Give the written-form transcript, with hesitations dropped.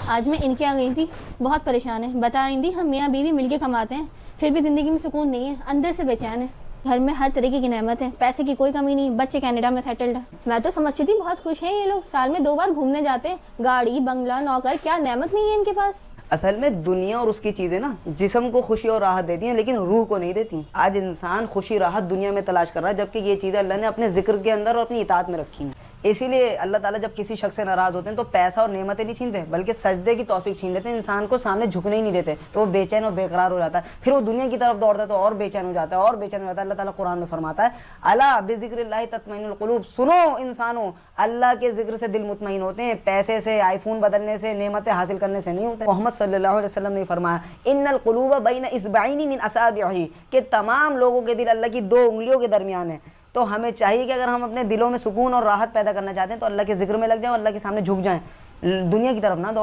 आज मैं इनके यहाँ गई थी, बहुत परेशान है। बता रही थी हम मियाँ बीवी मिलके कमाते हैं, फिर भी ज़िंदगी में सुकून नहीं है, अंदर से बेचैन है। घर में हर तरीके की नेमत है, पैसे की कोई कमी नहीं, बच्चे कनाडा में सेटल्ड है। मैं तो समझती थी बहुत खुश हैं ये लोग, साल में 2 बार घूमने जाते हैं, गाड़ी बंगला नौकर, क्या नेमत नहीं है इनके पास। असल में दुनिया और उसकी चीज़ें ना जिस्म को खुशी और राहत देती हैं, लेकिन रूह को नहीं देती। आज इंसान खुशी राहत दुनिया में तलाश कर रहा है, जबकि ये चीज़ें अल्लाह ने अपने जिक्र के अंदर और अपनी इताअत में रखी हैं। इसीलिए अल्लाह ताला जब किसी शख्स से नाराज़ होते हैं तो पैसा और नेमतें नहीं छीनते, बल्कि सजदे की तौफीक छीन लेते हैं। इंसान को सामने झुकने ही नहीं देते, तो वो बेचैन और बेकरार हो जाता है। फिर वो दुनिया की तरफ दौड़ता है तो और बेचैन हो जाता है और बेचैन हो जाता है। अल्लाह ताला कुरान में फरमाता है, अला बिज़िक्रिल्लाहि तत्मइनुल क़ुलूब, सुनो इंसानों, अल्लाह के जिक्र से दिल मुतमईन होते हैं, पैसे से, आईफोन बदलने से, नेमतें हासिल करने से नहीं होते। मोहम्मद सल्लल्लाहु अलैहि वसल्लम ने फरमाया, इन्नल क़ुलूब बैन इस्बअैनि मिन असाबिही, कि तमाम लोगों के दिल अल्लाह की 2 उंगलियों के दरमियान है। तो हमें चाहिए कि अगर हम अपने दिलों में सुकून और राहत पैदा करना चाहते हैं तो अल्लाह के जिक्र में लग जाएं, अल्लाह के सामने झुक जाएं, दुनिया की तरफ ना दौड़ें।